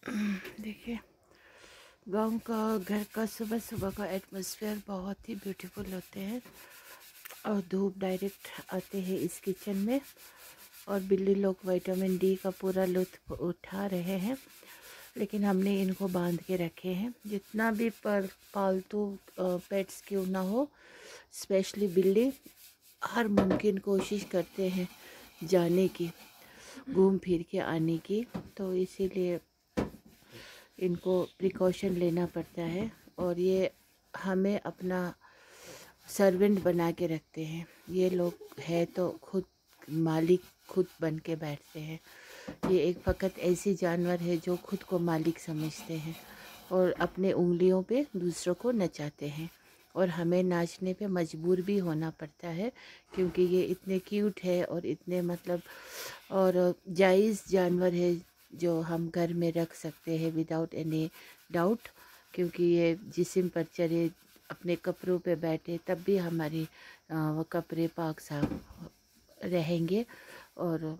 देखिए, गांव का घर का सुबह सुबह का एटमॉस्फेयर बहुत ही ब्यूटीफुल होते हैं और धूप डायरेक्ट आते हैं इस किचन में और बिल्ली लोग विटामिन डी का पूरा लुत्फ उठा रहे हैं। लेकिन हमने इनको बांध के रखे हैं। जितना भी पर पालतू पेट्स क्यों ना हो, स्पेशली बिल्ली हर मुमकिन कोशिश करते हैं जाने की, घूम फिर के आने की। तो इसीलिए इनको प्रिकॉशन लेना पड़ता है और ये हमें अपना सर्वेंट बना के रखते हैं। ये लोग है तो खुद मालिक खुद बन के बैठते हैं। ये एक फ़कत ऐसी जानवर है जो खुद को मालिक समझते हैं और अपने उंगलियों पे दूसरों को नचाते हैं और हमें नाचने पे मजबूर भी होना पड़ता है, क्योंकि ये इतने क्यूट है और इतने और जायज़ जानवर है जो हम घर में रख सकते हैं विदाउट एनी डाउट। क्योंकि ये जिस्म पर चढ़े, अपने कपड़ों पे बैठे, तब भी हमारी वो कपड़े पाक साफ रहेंगे। और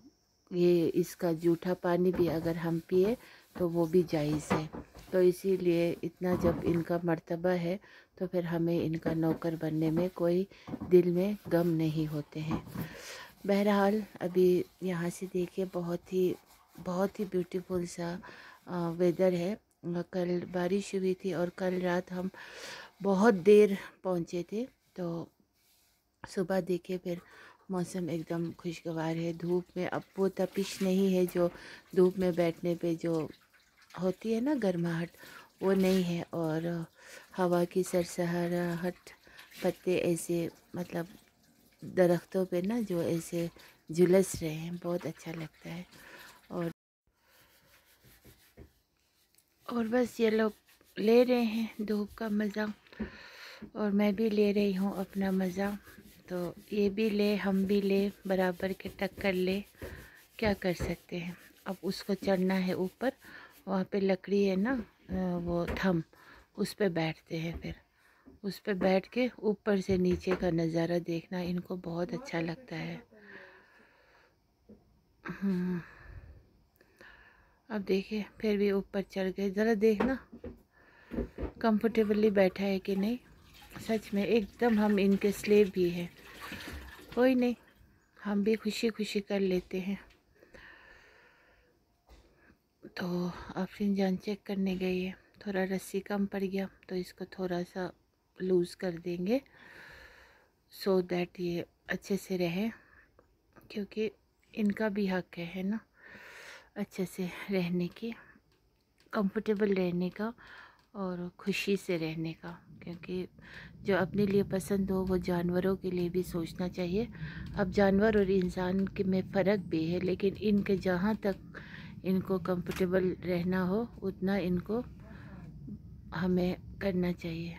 ये इसका जूठा पानी भी अगर हम पिए तो वो भी जायज़ है। तो इसीलिए इतना जब इनका मर्तबा है तो फिर हमें इनका नौकर बनने में कोई दिल में गम नहीं होते हैं। बहरहाल अभी यहाँ से देखिए बहुत ही ब्यूटीफुल सा वेदर है। कल बारिश हुई थी और कल रात हम बहुत देर पहुँचे थे, तो सुबह देखे फिर मौसम एकदम खुशगवार है। धूप में अब वो तपिश नहीं है जो धूप में बैठने पे जो होती है ना, गर्माहट, वो नहीं है। और हवा की सरसराहट, पत्ते ऐसे मतलब दरख्तों पे ना जो ऐसे झुलस रहे हैं, बहुत अच्छा लगता है। और बस ये लोग ले रहे हैं धूप का मज़ा और मैं भी ले रही हूँ अपना मज़ा। तो ये भी ले, हम भी ले, बराबर के टक्कर ले, क्या कर सकते हैं। अब उसको चढ़ना है ऊपर, वहाँ पे लकड़ी है ना, वो थम, उस पे बैठते हैं। फिर उस पे बैठ के ऊपर से नीचे का नज़ारा देखना इनको बहुत अच्छा लगता है। अब देखिए फिर भी ऊपर चढ़ गए। ज़रा देखना कंफर्टेबली बैठा है कि नहीं। सच में एकदम हम इनके स्लेव भी हैं। कोई नहीं, हम भी खुशी खुशी कर लेते हैं। तो आफरीन जान चेक करने गई है, थोड़ा रस्सी कम पड़ गया तो इसको थोड़ा सा लूज़ कर देंगे सो दैट ये अच्छे से रहे, क्योंकि इनका भी हक है ना अच्छे से रहने की, कंफर्टेबल रहने का और खुशी से रहने का। क्योंकि जो अपने लिए पसंद हो वो जानवरों के लिए भी सोचना चाहिए। अब जानवर और इंसान के में फ़र्क भी है, लेकिन इनके जहाँ तक इनको कंफर्टेबल रहना हो उतना इनको हमें करना चाहिए।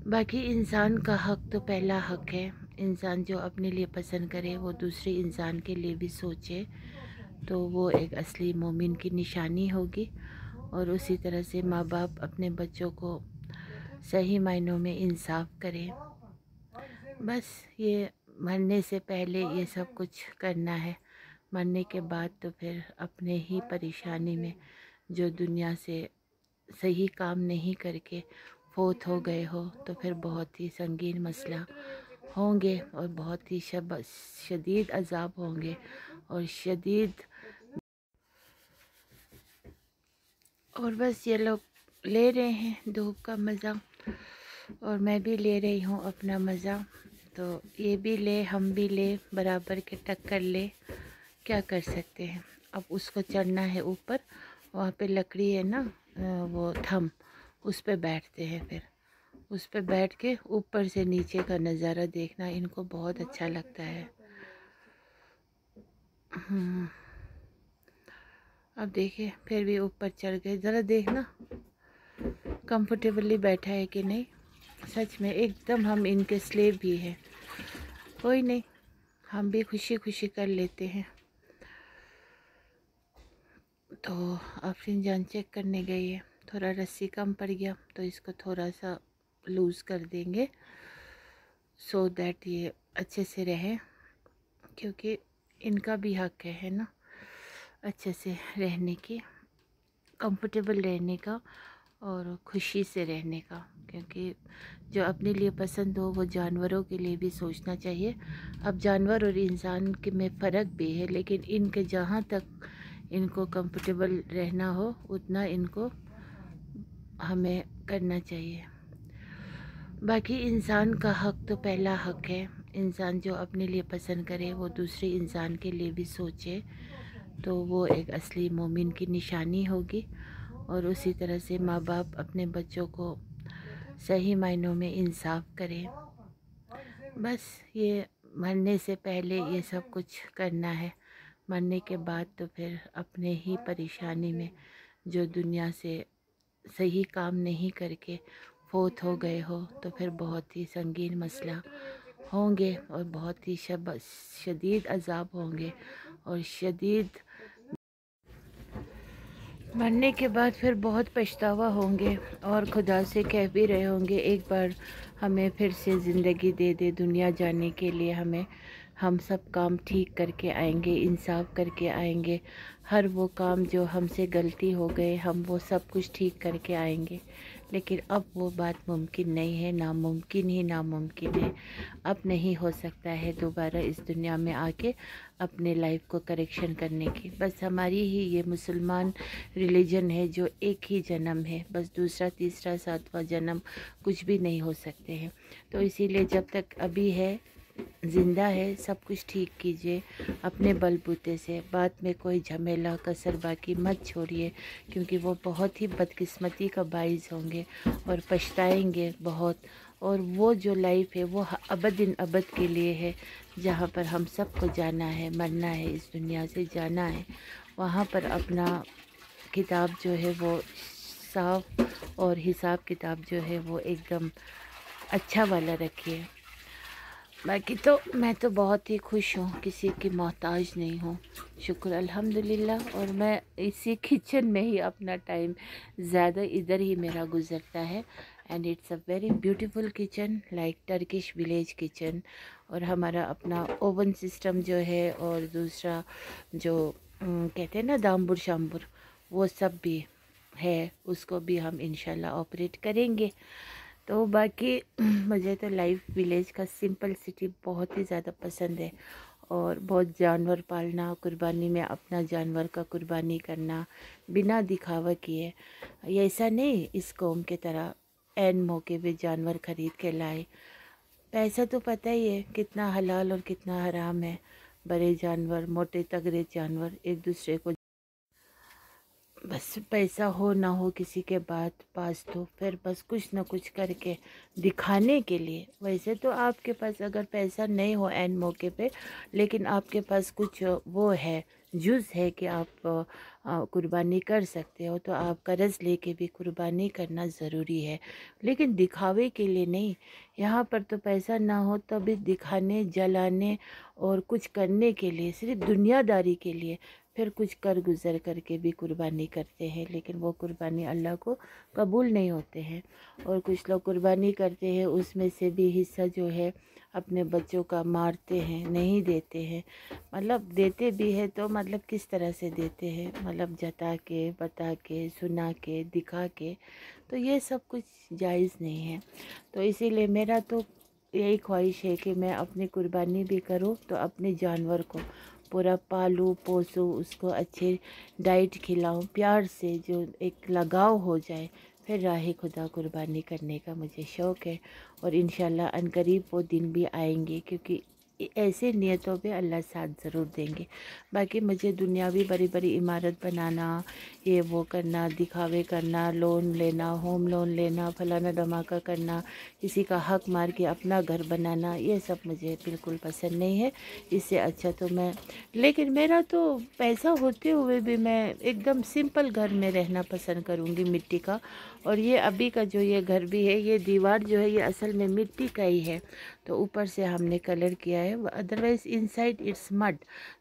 बाकी इंसान का हक तो पहला हक है। इंसान जो अपने लिए पसंद करे वो दूसरे इंसान के लिए भी सोचे, तो वो एक असली मोमिन की निशानी होगी। और उसी तरह से माँ बाप अपने बच्चों को सही मायनों में इंसाफ करें। बस ये मरने से पहले ये सब कुछ करना है। मरने के बाद तो फिर अपने ही परेशानी में, जो दुनिया से सही काम नहीं करके फोत हो गए हो, तो फिर बहुत ही संगीन मसला होंगे और बहुत ही शदीद अजाब होंगे और शदीद। और बस ये लोग ले रहे हैं धूप का मज़ा और मैं भी ले रही हूँ अपना मज़ा। तो ये भी ले, हम भी ले, बराबर के टक्कर ले, क्या कर सकते हैं। अब उसको चढ़ना है ऊपर, वहाँ पे लकड़ी है ना, वो थम, उस पे बैठते हैं। फिर उस पे बैठ के ऊपर से नीचे का नज़ारा देखना इनको बहुत अच्छा लगता है। अब देखिए फिर भी ऊपर चढ़ गए। ज़रा देखना कंफर्टेबली बैठा है कि नहीं। सच में एकदम हम इनके स्लेव भी हैं। कोई नहीं, हम भी खुशी खुशी कर लेते हैं। तो आफरीन जान चेक करने गई है, थोड़ा रस्सी कम पड़ गया तो इसको थोड़ा सा लूज़ कर देंगे सो दैट ये अच्छे से रहे, क्योंकि इनका भी हक है ना अच्छे से रहने की, कंफर्टेबल रहने का और खुशी से रहने का, क्योंकि जो अपने लिए पसंद हो वो जानवरों के लिए भी सोचना चाहिए। अब जानवर और इंसान के में फ़र्क भी है, लेकिन इनके जहाँ तक इनको कंफर्टेबल रहना हो उतना इनको हमें करना चाहिए। बाकी इंसान का हक तो पहला हक है। इंसान जो अपने लिए पसंद करे वो दूसरे इंसान के लिए भी सोचे, तो वो एक असली मोमिन की निशानी होगी। और उसी तरह से माँ बाप अपने बच्चों को सही मायनों में इंसाफ करें। बस ये मरने से पहले ये सब कुछ करना है। मरने के बाद तो फिर अपने ही परेशानी में, जो दुनिया से सही काम नहीं करके फोत हो गए हो, तो फिर बहुत ही संगीन मसला होंगे और बहुत ही शदीद अजाब होंगे और शदीद मरने के बाद फिर बहुत पछतावा होंगे और खुदा से कह भी रहे होंगे एक बार हमें फिर से ज़िंदगी दे दे दुनिया जाने के लिए। हम सब काम ठीक करके आएंगे, इंसाफ करके आएंगे। हर वो काम जो हमसे गलती हो गए हम वो सब कुछ ठीक करके आएंगे। लेकिन अब वो बात मुमकिन नहीं है, नामुमकिन ही नामुमकिन है। अब नहीं हो सकता है दोबारा इस दुनिया में आके अपने लाइफ को करेक्शन करने की। बस हमारी ही ये मुसलमान रिलीजन है जो एक ही जन्म है, बस दूसरा तीसरा सातवां जन्म कुछ भी नहीं हो सकते हैं। तो इसीलिए जब तक अभी है, ज़िंदा है, सब कुछ ठीक कीजिए अपने बलबूते से। बाद में कोई झमेला कसर बाकी मत छोड़िए, क्योंकि वो बहुत ही बदकिस्मती का बाइस होंगे और पछताएंगे बहुत। और वो जो लाइफ है वो अबदिन अबद के लिए है, जहाँ पर हम सबको जाना है, मरना है, इस दुनिया से जाना है। वहाँ पर अपना किताब जो है वो साफ और हिसाब किताब जो है वो एकदम अच्छा वाला रखिए। बाकी तो मैं तो बहुत ही खुश हूँ, किसी की मोहताज नहीं हूँ, शुक्र अल्हम्दुलिल्लाह। और मैं इसी किचन में ही अपना टाइम ज़्यादा इधर ही मेरा गुज़रता है। And it's a very beautiful kitchen, like Turkish village kitchen. और हमारा अपना ओवन सिस्टम जो है, और दूसरा जो कहते हैं ना दाम्बुर शाम्बुर, वो सब भी है, उसको भी हम इंशाल्लाह ऑपरेट करेंगे। तो बाकी मुझे तो लाइफ विलेज का सिंपल सिटी बहुत ही ज़्यादा पसंद है। और बहुत जानवर पालना, कुर्बानी में अपना जानवर का कुर्बानी करना बिना दिखावा किए। ये ऐसा नहीं इस कौम के तरह एन मौके पे जानवर ख़रीद के लाए। पैसा तो पता ही है कितना हलाल और कितना हराम है। बड़े जानवर, मोटे तगड़े जानवर एक दूसरे को, बस पैसा हो ना हो किसी के पास तो फिर बस कुछ ना कुछ करके दिखाने के लिए। वैसे तो आपके पास अगर पैसा नहीं हो एन मौके पे, लेकिन आपके पास कुछ वो है, जूस है कि आप कुर्बानी कर सकते हो, तो आप कर्ज़ लेके भी कुर्बानी करना ज़रूरी है, लेकिन दिखावे के लिए नहीं। यहाँ पर तो पैसा ना हो तो भी दिखाने, जलाने और कुछ करने के लिए, सिर्फ दुनियादारी के लिए फिर कुछ कर गुज़र करके भी कुर्बानी करते हैं, लेकिन वो कुर्बानी अल्लाह को कबूल नहीं होते हैं। और कुछ लोग कुर्बानी करते हैं, उसमें से भी हिस्सा जो है अपने बच्चों का मारते हैं, नहीं देते हैं। मतलब देते भी है तो मतलब किस तरह से देते हैं, मतलब जता के, बता के, सुना के, दिखा के, तो ये सब कुछ जायज़ नहीं है। तो इसीलिए मेरा तो यही ख्वाहिश है कि मैं अपनी कुर्बानी भी करूँ तो अपने जानवर को पूरा पालूँ पोसूँ, उसको अच्छे डाइट खिलाऊँ प्यार से, जो एक लगाव हो जाए, फिर राह खुदा कुर्बानी करने का मुझे शौक़ है। और इंशाल्लाह अनकरीब वो दिन भी आएंगे, क्योंकि ऐसे नियतों पे अल्लाह साथ ज़रूर देंगे। बाकी मुझे दुनियावी बड़ी बड़ी इमारत बनाना, ये वो करना, दिखावे करना, लोन लेना, होम लोन लेना, फलाना धमाका करना, किसी का हक मार के अपना घर बनाना, ये सब मुझे बिल्कुल पसंद नहीं है। इससे अच्छा तो मैं, लेकिन मेरा तो पैसा होते हुए भी मैं एकदम सिंपल घर में रहना पसंद करूँगी, मिट्टी का। और ये अभी का जो ये घर भी है, ये दीवार जो है ये असल में मिट्टी का ही है, तो ऊपर से हमने कलर किया है, अदरवाइज़ इनसाइड इट्स मड।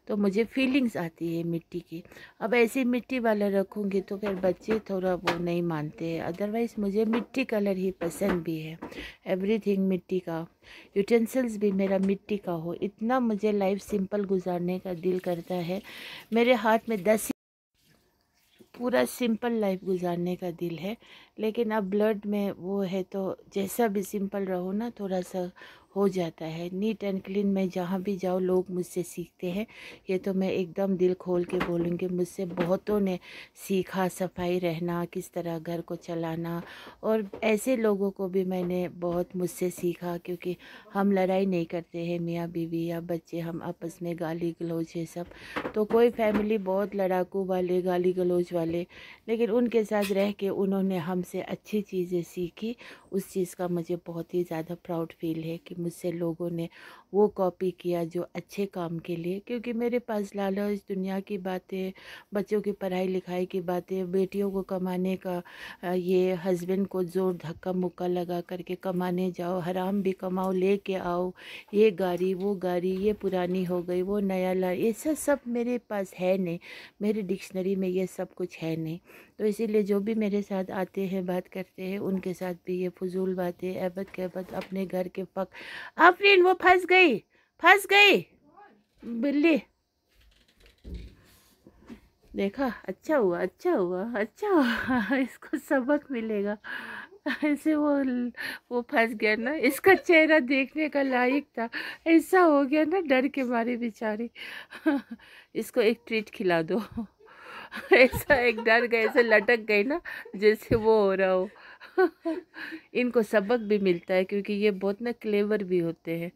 तो मुझे फीलिंग्स आती है मिट्टी की। अब ऐसी मिट्टी वाला रखूँगी तो फिर बच्चे थोड़ा वो नहीं मानते हैं, अदरवाइज़ मुझे मिट्टी कलर ही पसंद भी है। एवरीथिंग मिट्टी का, यूटेंसिल्स भी मेरा मिट्टी का हो, इतना मुझे लाइफ सिंपल गुजारने का दिल करता है। मेरे हाथ में 10 पूरा सिंपल लाइफ गुजारने का दिल है, लेकिन अब ब्लड में वो है तो जैसा भी सिंपल रहो ना, थोड़ा सा हो जाता है। नीट एंड क्लीन मैं जहाँ भी जाऊँ लोग मुझसे सीखते हैं, ये तो मैं एकदम दिल खोल के बोलूँगी। मुझसे बहुतों ने सीखा सफाई रहना, किस तरह घर को चलाना, और ऐसे लोगों को भी मैंने बहुत मुझसे सीखा, क्योंकि हम लड़ाई नहीं करते हैं मियाँ बीवी या बच्चे, हम आपस में गाली गलौज ये सब। तो कोई फैमिली बहुत लड़ाकू वाले, गाली गलौज वाले, लेकिन उनके साथ रह के उन्होंने हमसे अच्छी चीज़ें सीखी। उस चीज़ का मुझे बहुत ही ज़्यादा प्राउड फील है कि मुझसे लोगों ने वो कॉपी किया जो अच्छे काम के लिए। क्योंकि मेरे पास लालच, दुनिया की बातें, बच्चों की पढ़ाई लिखाई की बातें, बेटियों को कमाने का ये हस्बैंड को ज़ोर धक्का मुक्का लगा करके कमाने जाओ, हराम भी कमाओ, लेके आओ, ये गाड़ी वो गाड़ी, ये पुरानी हो गई वो नया ला, ये सब मेरे पास है नहीं, मेरी डिक्शनरी में ये सब कुछ है नहीं। तो इसीलिए जो भी मेरे साथ आते हैं बात करते हैं, उनके साथ भी ये फजूल बातें, एबद के एबद अपने घर के पक। आफरीन वो फंस गई, फंस गई बिल्ली। देखा, अच्छा हुआ, अच्छा हुआ, अच्छा हुआ। इसको सबक मिलेगा। ऐसे वो फंस गया ना, इसका चेहरा देखने का लायक था, ऐसा हो गया ना डर के मारे बेचारी। इसको एक ट्रीट खिला दो। ऐसा एक डर गए, ऐसे लटक गई ना जैसे वो हो रहा हो। इनको सबक भी मिलता है, क्योंकि ये बहुत ना क्लेवर भी होते हैं।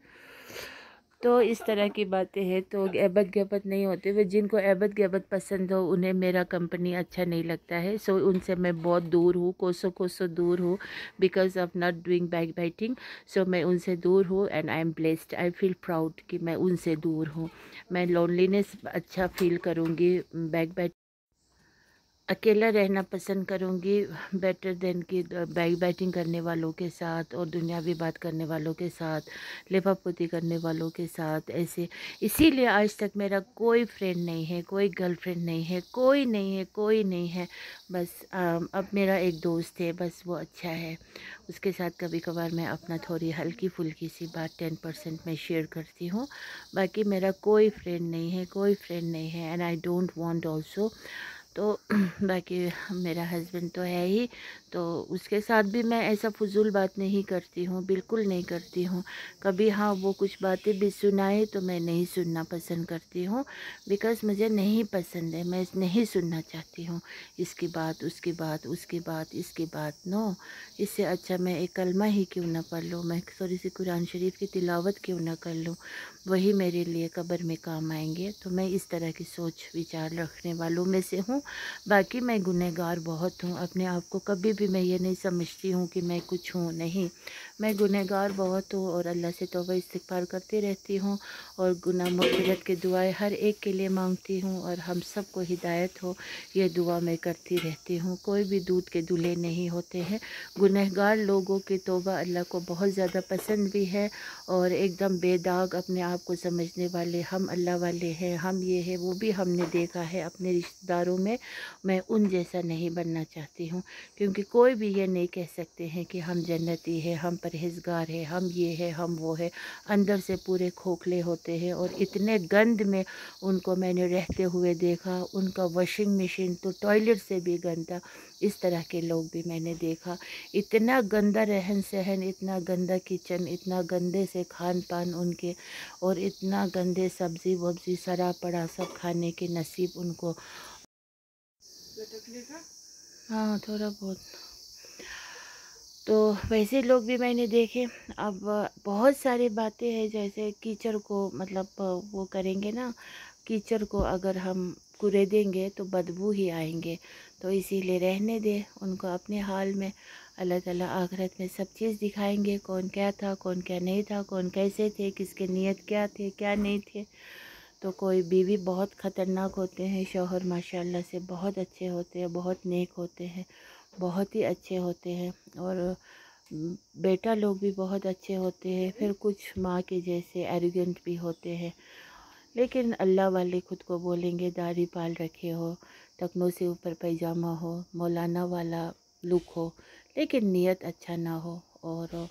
तो इस तरह की बातें हैं। तो एबद गैबत नहीं होते वे, जिनको एबद गैबत पसंद हो उन्हें मेरा कंपनी अच्छा नहीं लगता है। सो उनसे मैं बहुत दूर हूँ, कोसों कोसों दूर हूँ, because of not doing backbiting. So मैं उनसे दूर हूँ and I am blessed, I feel proud कि मैं उनसे दूर हूँ। मैं लोनलीनेस अच्छा फील करूँगी बैक बाइट, अकेला रहना पसंद करूँगी बेटर देन कि बैक बैटिंग करने वालों के साथ और दुनियावी बात करने वालों के साथ, लिपापोती करने वालों के साथ ऐसे। इसीलिए आज तक मेरा कोई फ्रेंड नहीं है, कोई गर्लफ्रेंड नहीं है, कोई नहीं है, कोई नहीं है। बस अब मेरा एक दोस्त है, बस वो अच्छा है, उसके साथ कभी कभार मैं अपना थोड़ी हल्की फुल्की सी बात 10% में शेयर करती हूँ। बाकी मेरा कोई फ्रेंड नहीं है, कोई फ्रेंड नहीं है, and I don't want also. तो बाकी मेरा हस्बैंड तो है ही, तो उसके साथ भी मैं ऐसा फजूल बात नहीं करती हूँ, बिल्कुल नहीं करती हूँ कभी। हाँ, वो कुछ बातें भी सुनाए तो मैं नहीं सुनना पसंद करती हूँ, बिकॉज़ मुझे नहीं पसंद है, मैं नहीं सुनना चाहती हूँ इसकी बात, उसकी बात, उसकी बात, इसकी बात। नो, इससे अच्छा मैं एक कलमा ही क्यों ना पढ़ लूँ, मैं थोड़ी सी कुरान शरीफ की तिलावत क्यों ना कर लूँ, वही मेरे लिए कब्र में काम आएंगे। तो मैं इस तरह की सोच विचार रखने वालों में से हूँ। बाकी मैं गुनहगार बहुत हूँ, अपने आप को कभी भी मैं ये नहीं समझती हूँ कि मैं कुछ हूँ, नहीं, मैं गुनहगार बहुत हूँ और अल्लाह से तौबा इस्तिग़फ़ार करती रहती हूँ और गुनाह मग़फ़िरत की दुआएं हर एक के लिए मांगती हूँ, और हम सबको हिदायत हो ये दुआ मैं करती रहती हूँ। कोई भी दूध के दूल्हे नहीं होते हैं, गुनहगार लोगों की तौबा अल्लाह को बहुत ज़्यादा पसंद भी है, और एकदम बेदाग अपने आप को समझने वाले, हम अल्लाह वाले हैं, हम ये है वो भी हमने देखा है अपने रिश्तेदारों में। मैं उन जैसा नहीं बनना चाहती हूँ, क्योंकि कोई भी ये नहीं कह सकते हैं कि हम जन्नती है, हम परहेज़गार है, हम ये है, हम वो है। अंदर से पूरे खोखले होते हैं, और इतने गंद में उनको मैंने रहते हुए देखा, उनका वॉशिंग मशीन तो टॉयलेट से भी गंदा, इस तरह के लोग भी मैंने देखा। इतना गंदा रहन सहन, इतना गंदा किचन, इतना गंदे से खान पान उनके, और इतना गंदे सब्ज़ी वब्ज़ी सड़ा पड़ा सब खाने के नसीब उनको। हाँ, थोड़ा बहुत तो वैसे लोग भी मैंने देखे। अब बहुत सारी बातें हैं, जैसे कीचड़ को मतलब वो करेंगे ना, कीचड़ को अगर हम कुरेदेंगे तो बदबू ही आएंगे। तो इसीलिए रहने दे उनको अपने हाल में। अल्लाह ताला आखिरत में सब चीज़ दिखाएंगे, कौन क्या था, कौन क्या नहीं था, कौन कैसे थे, किसके नियत क्या थे, क्या नहीं थे। तो कोई बीवी बहुत ख़तरनाक होते हैं, शौहर माशाल्लाह से बहुत अच्छे होते हैं, बहुत नेक होते हैं, बहुत ही अच्छे होते हैं, और बेटा लोग भी बहुत अच्छे होते हैं। फिर कुछ माँ के जैसे एरोगेंट भी होते हैं, लेकिन अल्लाह वाले खुद को बोलेंगे दाढ़ी पाल रखे हो, टखनों से ऊपर पैजामा हो, मौलाना वाला लुक हो, लेकिन नीयत अच्छा ना हो, और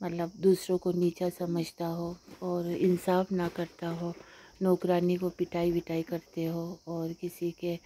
मतलब दूसरों को नीचा समझता हो, और इंसाफ ना करता हो, नौकरानी को पिटाई विटाई करते हो, और किसी के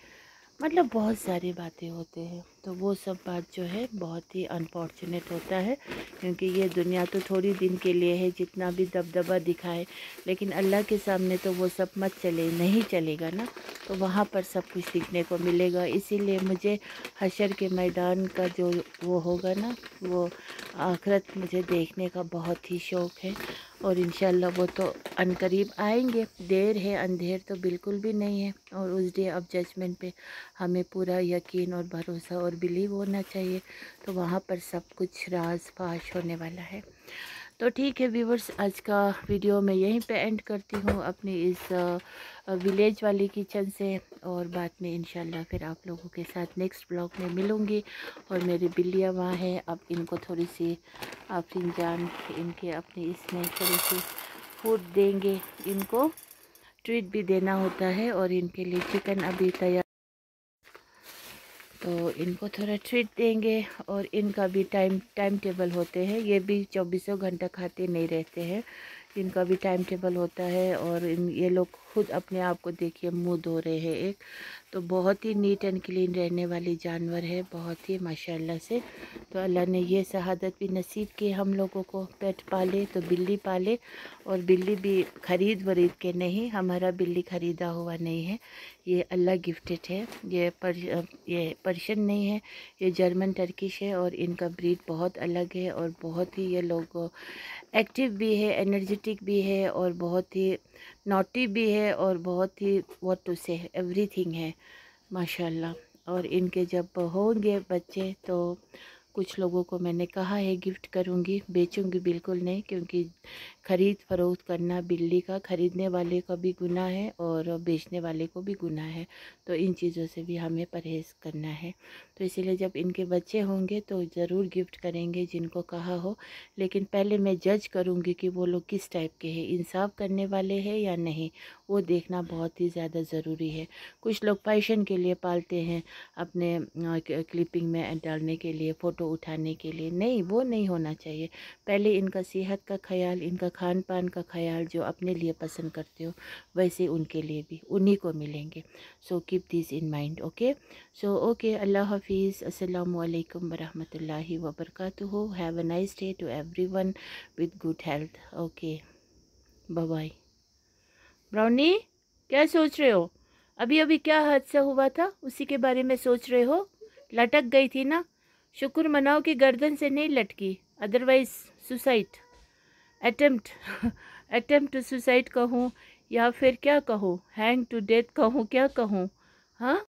मतलब बहुत सारी बातें होते हैं। तो वो सब बात जो है बहुत ही अनफॉर्चुनेट होता है, क्योंकि ये दुनिया तो थोड़ी दिन के लिए है, जितना भी दबदबा दिखाए, लेकिन अल्लाह के सामने तो वो सब मत चले, नहीं चलेगा ना। तो वहाँ पर सब कुछ सीखने को मिलेगा। इसीलिए मुझे हशर के मैदान का जो वो होगा ना, वो आखिरत मुझे देखने का बहुत ही शौक़ है। और इंशाल्लाह वो तो अनकरीब आएंगे। देर है अंधेर तो बिल्कुल भी नहीं है। और उस डे ऑफ जजमेंट पे हमें पूरा यकीन और भरोसा और बिलीव होना चाहिए। तो वहाँ पर सब कुछ राज फाश होने वाला है। तो ठीक है व्यूवर्स, आज का वीडियो मैं यहीं पे एंड करती हूँ अपनी इस विलेज वाली किचन से। और बाद में इंशाल्लाह फिर आप लोगों के साथ नेक्स्ट ब्लॉग में मिलूँगी। और मेरी बिल्लियाँ वहाँ हैं, अब इनको थोड़ी सी आफरीन जान इनके अपने इसमें थोड़ी सी फूड देंगे। इनको ट्रीट भी देना होता है और इनके लिए चिकन अभी तैयार, तो इनको थोड़ा ट्रीट देंगे। और इनका भी टाइम टेबल होते हैं, ये भी 24 घंटा खाते नहीं रहते हैं, इनका भी टाइम टेबल होता है। और ये लोग खुद अपने आप को देखिए मुंह धो रहे हैं एक। तो बहुत ही नीट एंड क्लीन रहने वाली जानवर है, बहुत ही माशाल्लाह से। तो अल्लाह ने ये शहादत भी नसीब की हम लोगों को, पेट पाले तो बिल्ली पाले। और बिल्ली भी ख़रीद वरीद के नहीं, हमारा बिल्ली ख़रीदा हुआ नहीं है, ये अल्लाह गिफ्टेड है। ये पर्शियन नहीं है, ये जर्मन टर्किश है। और इनका ब्रीड बहुत अलग है और बहुत ही ये लोग एक्टिव भी है, एनर्जेटिक भी है और बहुत ही नॉटी भी है और बहुत ही व्हाट टू से एवरीथिंग है माशाल्लाह। और इनके जब होंगे बच्चे तो कुछ लोगों को मैंने कहा है गिफ्ट करूंगी, बेचूंगी बिल्कुल नहीं, क्योंकि ख़रीद फ़रोख्त करना बिल्ली का ख़रीदने वाले का भी गुनाह है और बेचने वाले को भी गुनाह है। तो इन चीज़ों से भी हमें परहेज़ करना है। तो इसीलिए जब इनके बच्चे होंगे तो ज़रूर गिफ्ट करेंगे जिनको कहा हो। लेकिन पहले मैं जज करूँगी कि वो लोग किस टाइप के हैं, इंसाफ करने वाले हैं या नहीं, वो देखना बहुत ही ज़्यादा ज़रूरी है। कुछ लोग फैशन के लिए पालते हैं, अपने क्लिपिंग में डालने के लिए, फ़ोटो उठाने के लिए। नहीं, वो नहीं होना चाहिए। पहले इनका सेहत का ख्याल, इनका खान पान का ख्याल जो अपने लिए पसंद करते हो वैसे उनके लिए भी उन्हीं को मिलेंगे। So keep this in mind. Okay, so okay, अल्लाह हाफिज़, अस्सलामु अलैकुम वरहमतुल्लाहि वबरकातुहू। Have a nice day to everyone with good health. Okay, bye bye. Brownie, क्या सोच रहे हो? अभी अभी क्या हादसा हुआ था उसी के बारे में सोच रहे हो? लटक गई थी ना, शुक्र मनाओ कि गर्दन से नहीं लटकी, otherwise suicide attempt attempt to suicide कहूँ या फिर क्या कहूँ, हैंग टू डेथ कहूँ, क्या कहूँ? हाँ।